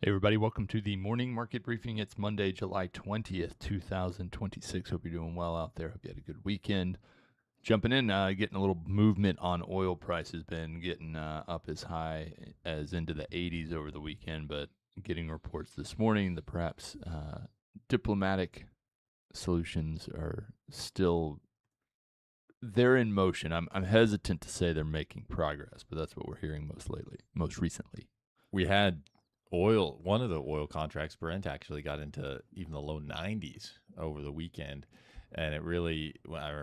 Hey everybody, welcome to the morning market briefing. It's Monday, July 20th, 2026. Hope you're doing well out there. Hope you had a good weekend. Jumping in, getting a little movement on oil prices. Been getting up as high as into the 80s over the weekend, but getting reports this morning that perhaps diplomatic solutions are still, they're in motion. I'm hesitant to say they're making progress, but that's what we're hearing most recently. We had oil, one of the oil contracts, Brent, actually got into even the low 90s over the weekend. And it really, when I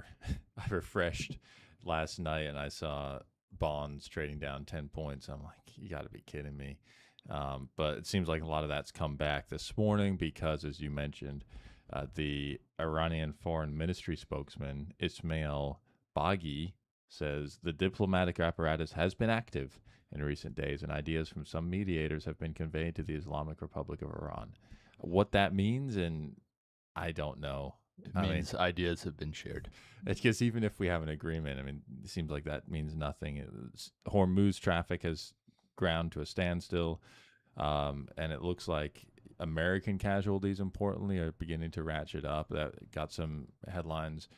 refreshed last night and I saw bonds trading down 10 points, I'm like, you got to be kidding me. But it seems like a lot of that's come back this morning because, as you mentioned, the Iranian foreign ministry spokesman, Ismail Baghi, says the diplomatic apparatus has been active in recent days, and ideas from some mediators have been conveyed to the Islamic Republic of Iran. What that means, and I don't know. It means ideas have been shared. It's because even if we have an agreement, it seems like that means nothing. Hormuz traffic has ground to a standstill, and it looks like American casualties, importantly, are beginning to ratchet up. That got some headlines.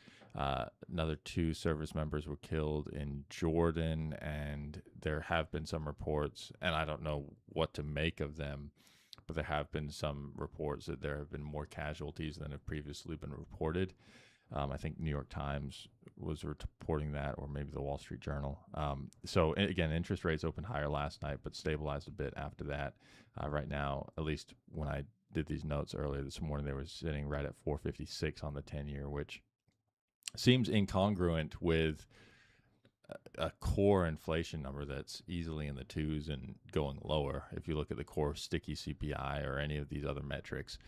Another 2 service members were killed in Jordan, and there have been some reports, and I don't know what to make of them, but there have been some reports that there have been more casualties than have previously been reported. I think New York Times was reporting that, or maybe the Wall Street Journal. So again, interest rates opened higher last night, but stabilized a bit after that. Right now, at least when I did these notes earlier this morning, they were sitting right at 4.56 on the 10-year, which seems incongruent with a core inflation number that's easily in the 2s and going lower. If you look at the core sticky CPI or any of these other metrics,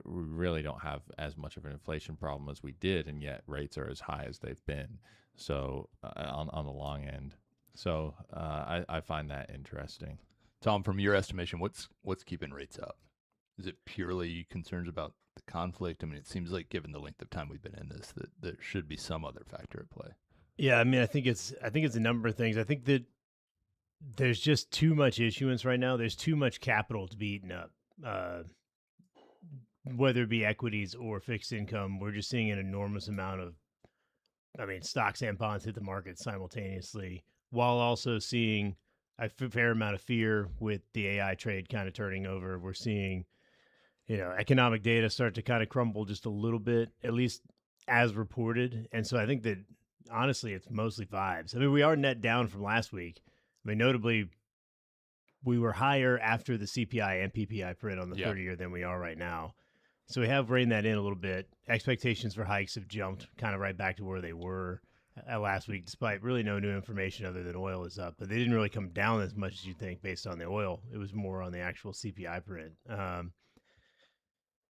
we really don't have as much of an inflation problem as we did, and yet rates are as high as they've been. So on the long end. So I find that interesting. Tom, from your estimation, what's keeping rates up? Is it purely concerns about the conflict? It seems like given the length of time we've been in this, that there should be some other factor at play. Yeah, I think it's a number of things. I think that there's just too much issuance right now. There's too much capital to be eaten up, whether it be equities or fixed income. We're just seeing an enormous amount of, stocks and bonds hit the market simultaneously, while also seeing a fair amount of fear with the AI trade kind of turning over. We're seeing, economic data start to kind of crumble just a little bit, at least as reported. And so I think that, honestly, it's mostly vibes. We are net down from last week. Notably, we were higher after the CPI and PPI print on the 30-year than we are right now. So we have reined that in a little bit. Expectations for hikes have jumped kind of right back to where they were last week, despite really no new information other than oil is up. But they didn't really come down as much as you think based on the oil. It was more on the actual CPI print.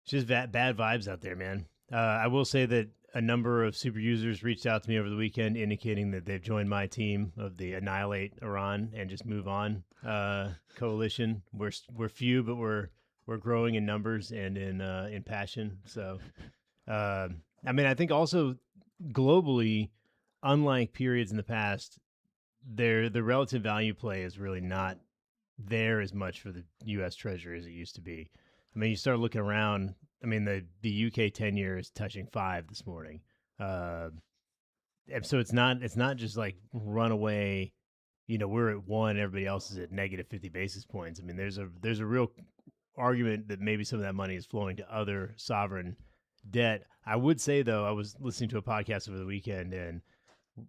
It's just bad vibes out there, man. I will say that a number of super users reached out to me over the weekend indicating that they've joined my team of the Annihilate Iran and Just Move On coalition. We're few, but we're growing in numbers and in passion. So, I think also globally, unlike periods in the past, the relative value play is really not there as much for the U.S. Treasury as it used to be. You start looking around. The UK 10-year is touching 5 this morning. And so it's not just like runaway, we're at 1, everybody else is at negative 50 basis points. There's a real argument that maybe some of that money is flowing to other sovereign debt. I would say, though, I was listening to a podcast over the weekend, and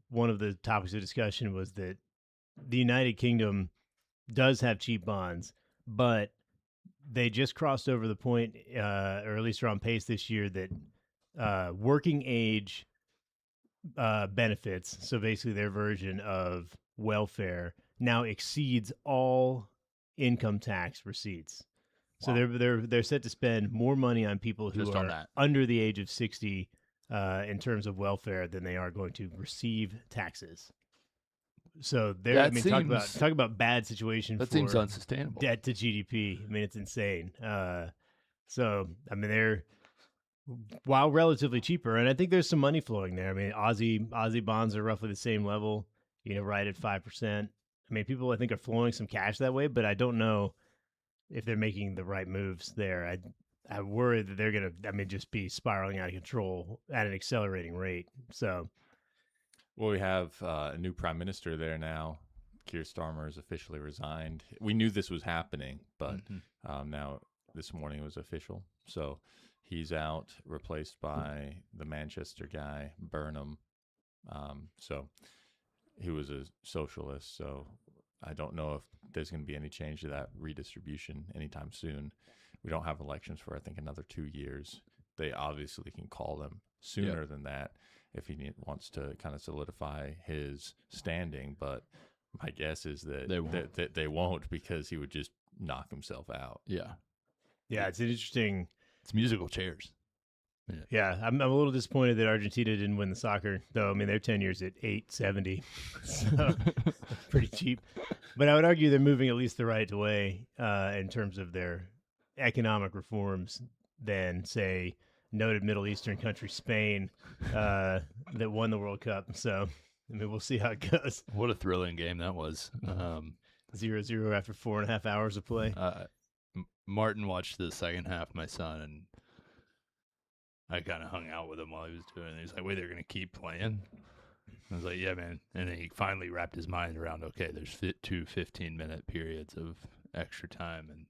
one of the topics of discussion was that the United Kingdom does have cheap bonds, but they just crossed over the point, or at least are on pace this year, that working age benefits, so basically their version of welfare, now exceeds all income tax receipts. Wow. So they're set to spend more money on people who are under the age of 60 in terms of welfare than they are going to receive taxes. So there, talk about bad situation. That seems unsustainable. Debt to GDP. It's insane. So they're, while relatively cheaper, and I think there's some money flowing there. Aussie bonds are roughly the same level, right at 5%. People I think are flowing some cash that way, but I don't know. if they're making the right moves there. I worry that they're going to, just be spiraling out of control at an accelerating rate. So, well, we have a new prime minister there now. Keir Starmer has officially resigned. We knew this was happening, but now this morning it was official. So he's out, replaced by the Manchester guy, Burnham. So he was a socialist. So I don't know if there's going to be any change to that redistribution anytime soon. We don't have elections for, I think, another 2 years. They obviously can call them sooner than that if he wants to kind of solidify his standing. But my guess is that they won't because he would just knock himself out. Yeah. Yeah, it's an interesting. It's musical chairs. Yeah, I'm a little disappointed that Argentina didn't win the soccer, though. I mean, their 10 years at 870, so pretty cheap. But I would argue they're moving at least the right way in terms of their economic reforms than, say, noted Middle Eastern country Spain that won the World Cup. So, I mean, we'll see how it goes. What a thrilling game that was. 0-0 after 4.5 hours of play. Martin watched the second half, my son, and I kind of hung out with him while he was doing it. He's like, wait, they're going to keep playing? I was like, yeah, man. And then he finally wrapped his mind around, okay, there's 2 15-minute periods of extra time, and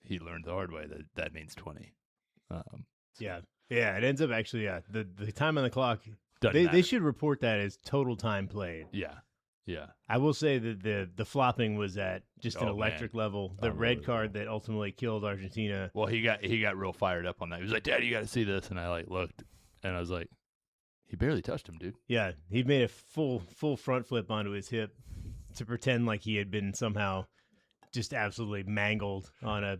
he learned the hard way that means 20. Yeah, it ends up actually, the time on the clock, they they should report that as total time played. Yeah. I will say that the flopping was at just an electric level. The red card that ultimately killed Argentina. Well, he got real fired up on that. He was like, Dad, you got to see this. And I looked, and I was like, he barely touched him, dude. Yeah, he made a full front flip onto his hip to pretend like he had been somehow just absolutely mangled on a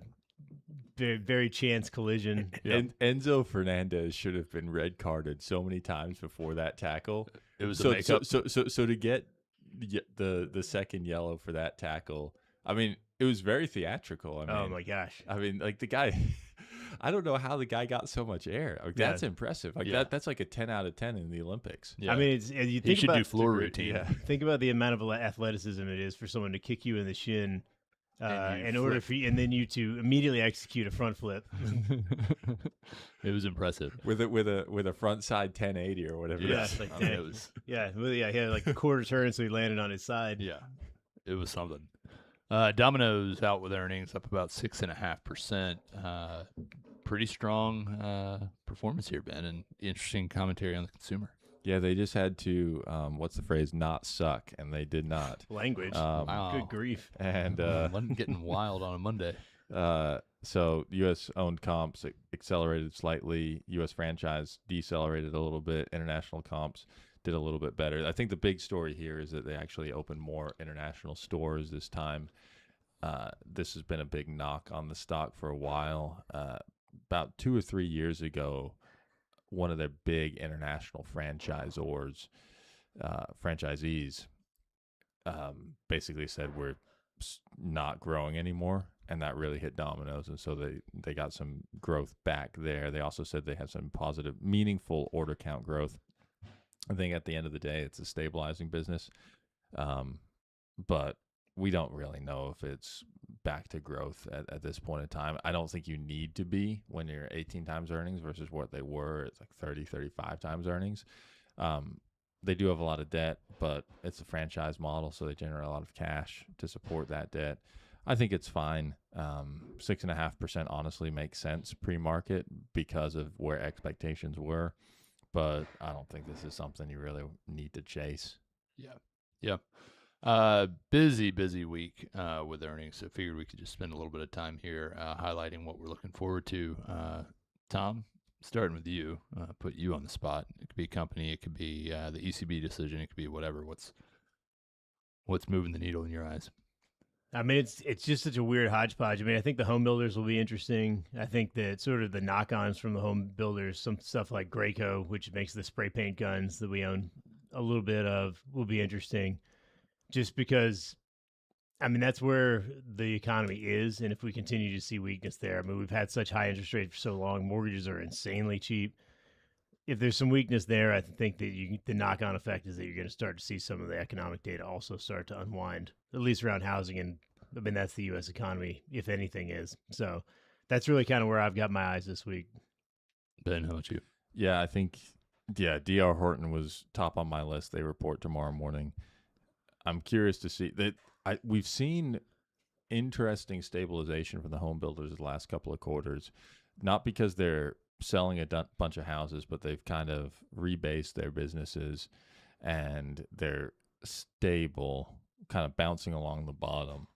very, very chance collision. And Enzo Fernandez should have been red carded so many times before that tackle. It was so to get the second yellow for that tackle, I mean, it was very theatrical. I mean, oh my gosh! I mean, like the guy, I don't know how the guy got so much air. Like, that's impressive. Like that's like a 10 out of 10 in the Olympics. Yeah. I mean, you think he should about do floor routine. Yeah. Think about the amount of athleticism it is for someone to kick you in the shin. In order for you, and then you to immediately execute a front flip. It was impressive with a front side 1080 or whatever. Yeah, like I mean, it was. He had like a quarter turn, so he landed on his side. Yeah, it was something. Domino's out with earnings up about 6.5%. Pretty strong performance here, Ben, and interesting commentary on the consumer. Yeah, they just had to, what's the phrase, not suck, and they did not. Language. Wow. Good grief. And getting wild on a Monday. So U.S.-owned comps accelerated slightly. U.S. franchise decelerated a little bit. International comps did a little bit better. I think the big story here is that they actually opened more international stores this time. This has been a big knock on the stock for a while. About 2 or 3 years ago, one of their big international franchisees basically said we're not growing anymore, and that really hit Domino's, and so they got some growth back there. They also said they had some positive, meaningful order count growth. I think at the end of the day, it's a stabilizing business, but we don't really know if it's back to growth at this point in time. I don't think you need to be when you're 18 times earnings versus what they were. It's like 30, 35 times earnings. They do have a lot of debt, but it's a franchise model, so they generate a lot of cash to support that debt. I think it's fine. 6.5% honestly makes sense pre-market because of where expectations were, but I don't think this is something you really need to chase. Yeah. Busy week with earnings, so figured we could just spend a little bit of time here highlighting what we're looking forward to. Tom, starting with you, put you on the spot. It could be a company, it could be the ECB decision, it could be whatever. What's moving the needle in your eyes? I mean, it's just such a weird hodgepodge. I mean, I think the home builders will be interesting. I think that sort of the knock-ons from the home builders, some stuff like Graco, which makes the spray paint guns that we own a little bit of, will be interesting. Just because, I mean, that's where the economy is. And if we continue to see weakness there, I mean, we've had such high interest rates for so long. Mortgages are insanely cheap. If there's some weakness there, I think that the knock-on effect is that you're going to start to see some of the economic data also start to unwind, at least around housing and I mean, that's the U.S. economy, if anything is. So that's really kind of where I've got my eyes this week. Ben, how about you? Yeah, I think, D.R. Horton was top on my list. They report tomorrow morning. I'm curious to see that we've seen interesting stabilization from the home builders the last couple of quarters, not because they're selling a bunch of houses, but they've kind of rebased their businesses and they're stable, kind of bouncing along the bottom,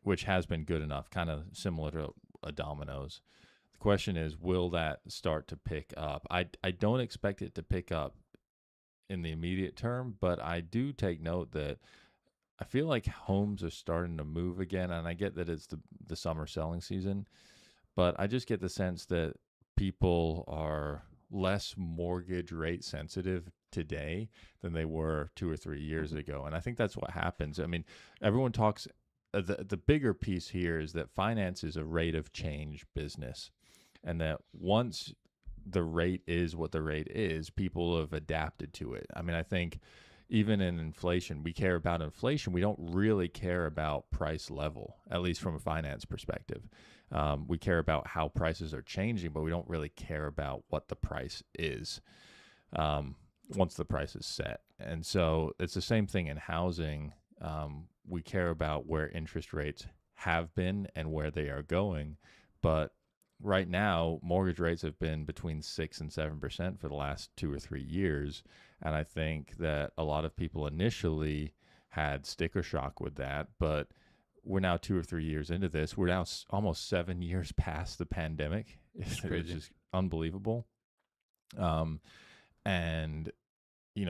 which has been good enough, kind of similar to a Domino's. The question is, will that start to pick up? I don't expect it to pick up in the immediate term, but I do take note that I feel like homes are starting to move again, and I get that it's the summer selling season, but I just get the sense that people are less mortgage rate sensitive today than they were 2 or 3 years ago, and I think that's what happens. I mean, everyone talks. The bigger piece here is that finance is a rate of change business, and that once the rate is what the rate is, people have adapted to it. I mean, I think even in inflation, we care about inflation. We don't really care about price level, at least from a finance perspective. We care about how prices are changing, but we don't really care about what the price is once the price is set. And so it's the same thing in housing. We care about where interest rates have been and where they are going. But right now, mortgage rates have been between 6 and 7% for the last 2 or 3 years. And I think that a lot of people initially had sticker shock with that, but we're now 2 or 3 years into this. We're now almost 7 years past the pandemic. It's just unbelievable. And,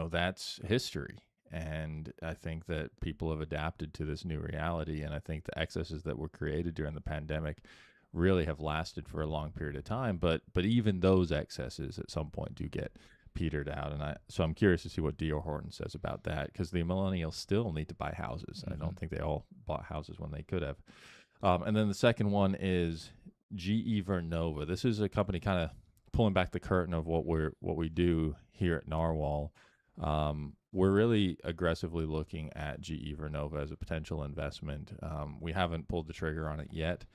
that's history. And I think that people have adapted to this new reality. And I think the excesses that were created during the pandemic really have lasted for a long period of time. But even those excesses at some point do get petered out. And so I'm curious to see what D.R. Horton says about that, because the millennials still need to buy houses. Mm-hmm. I don't think they all bought houses when they could have. And then the second one is GE Vernova. This is a company kind of pulling back the curtain of what we do here at Narwhal. We're really aggressively looking at GE Vernova as a potential investment. We haven't pulled the trigger on it yet.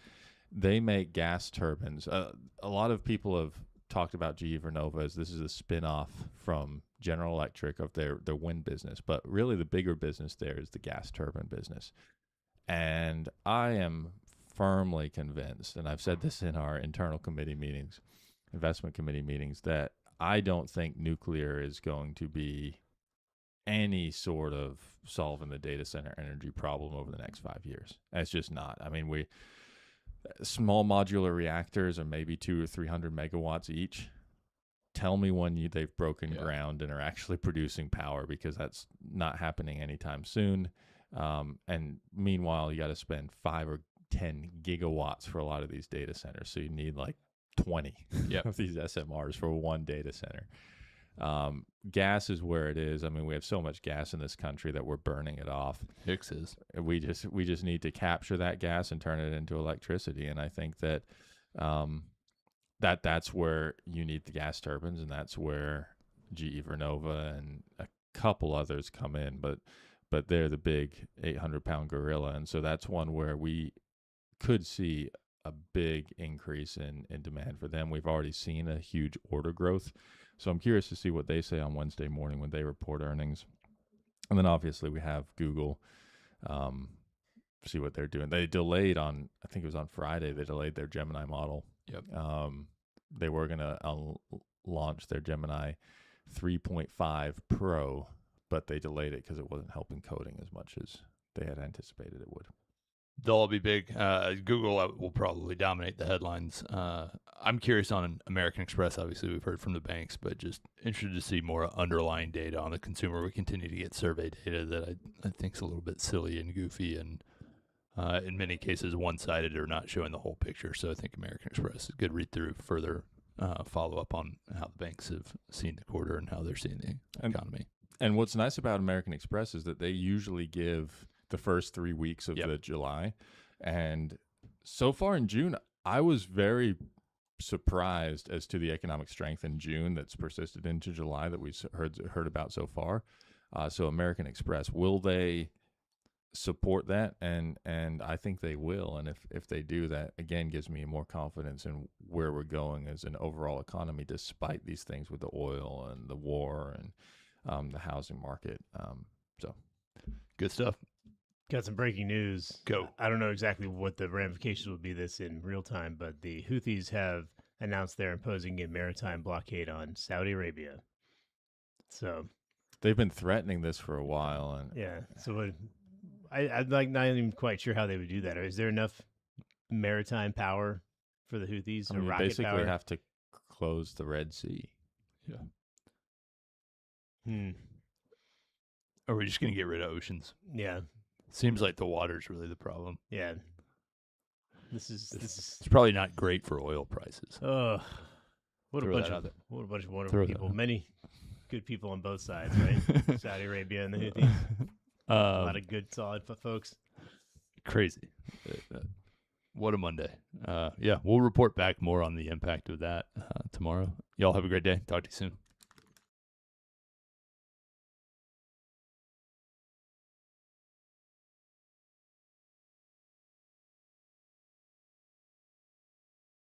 They make gas turbines. A lot of people have talked about GE Vernova as this is a spin-off from General Electric of their wind business, but really the bigger business there is the gas turbine business. And I am firmly convinced, and I've said this in our internal committee meetings, investment committee meetings, that I don't think nuclear is going to be any sort of solving the data center energy problem over the next 5 years. It's just not. I mean, small modular reactors are maybe 200 or 300 megawatts each. Tell me when they've broken ground and are actually producing power, because that's not happening anytime soon. And meanwhile, you got to spend 5 or 10 gigawatts for a lot of these data centers. So you need like 20 of these SMRs for one data center. Gas is where it is. I mean, we have so much gas in this country that we're burning it off. Hicks is. We just need to capture that gas and turn it into electricity. And I think that that's where you need the gas turbines, and that's where GE Vernova and a couple others come in. But they're the big 800-pound gorilla, and so that's one where we could see a big increase in demand for them. We've already seen a huge order growth. So I'm curious to see what they say on Wednesday morning when they report earnings. And then obviously we have Google, see what they're doing. They delayed I think it was on Friday, they delayed their Gemini model. Yep. They were going to launch their Gemini 3.5 Pro, but they delayed it because it wasn't helping coding as much as they had anticipated it would. They'll all be big. Google will probably dominate the headlines. I'm curious on American Express. Obviously, we've heard from the banks, but just interested to see more underlying data on the consumer. We continue to get survey data that I think is a little bit silly and goofy, and in many cases one-sided or not showing the whole picture. So I think American Express is a good read-through, further follow-up on how the banks have seen the quarter and how they're seeing the economy. And what's nice about American Express is that they usually give the first 3 weeks of the July. And so far in June, I was very surprised as to the economic strength in June that's persisted into July that we've heard about so far. So American Express, will they support that, and I think they will. And if they do, that again gives me more confidence in where we're going as an overall economy, despite these things with the oil and the war and the housing market. So Good stuff. Got some breaking news. Go. I don't know exactly what the ramifications will be this in real time, but the Houthis have announced they're imposing a maritime blockade on Saudi Arabia. So they've been threatening this for a while, and yeah. So I'm like not even quite sure how they would do that. Is there enough maritime power for the Houthis? I Or mean, rocket basically power? have to close the Red Sea. Hmm. Or are we just going to get rid of oceans? Yeah. Seems like the water's really the problem. Yeah. This is It's probably not great for oil prices. what a Throw bunch that out of there. what a bunch of Throw wonderful that people. out. Many good people on both sides, right? Saudi Arabia and the Houthis. A lot of good, solid folks. Crazy. What a Monday. Yeah, we'll report back more on the impact of that tomorrow. Y'all have a great day. Talk to you soon.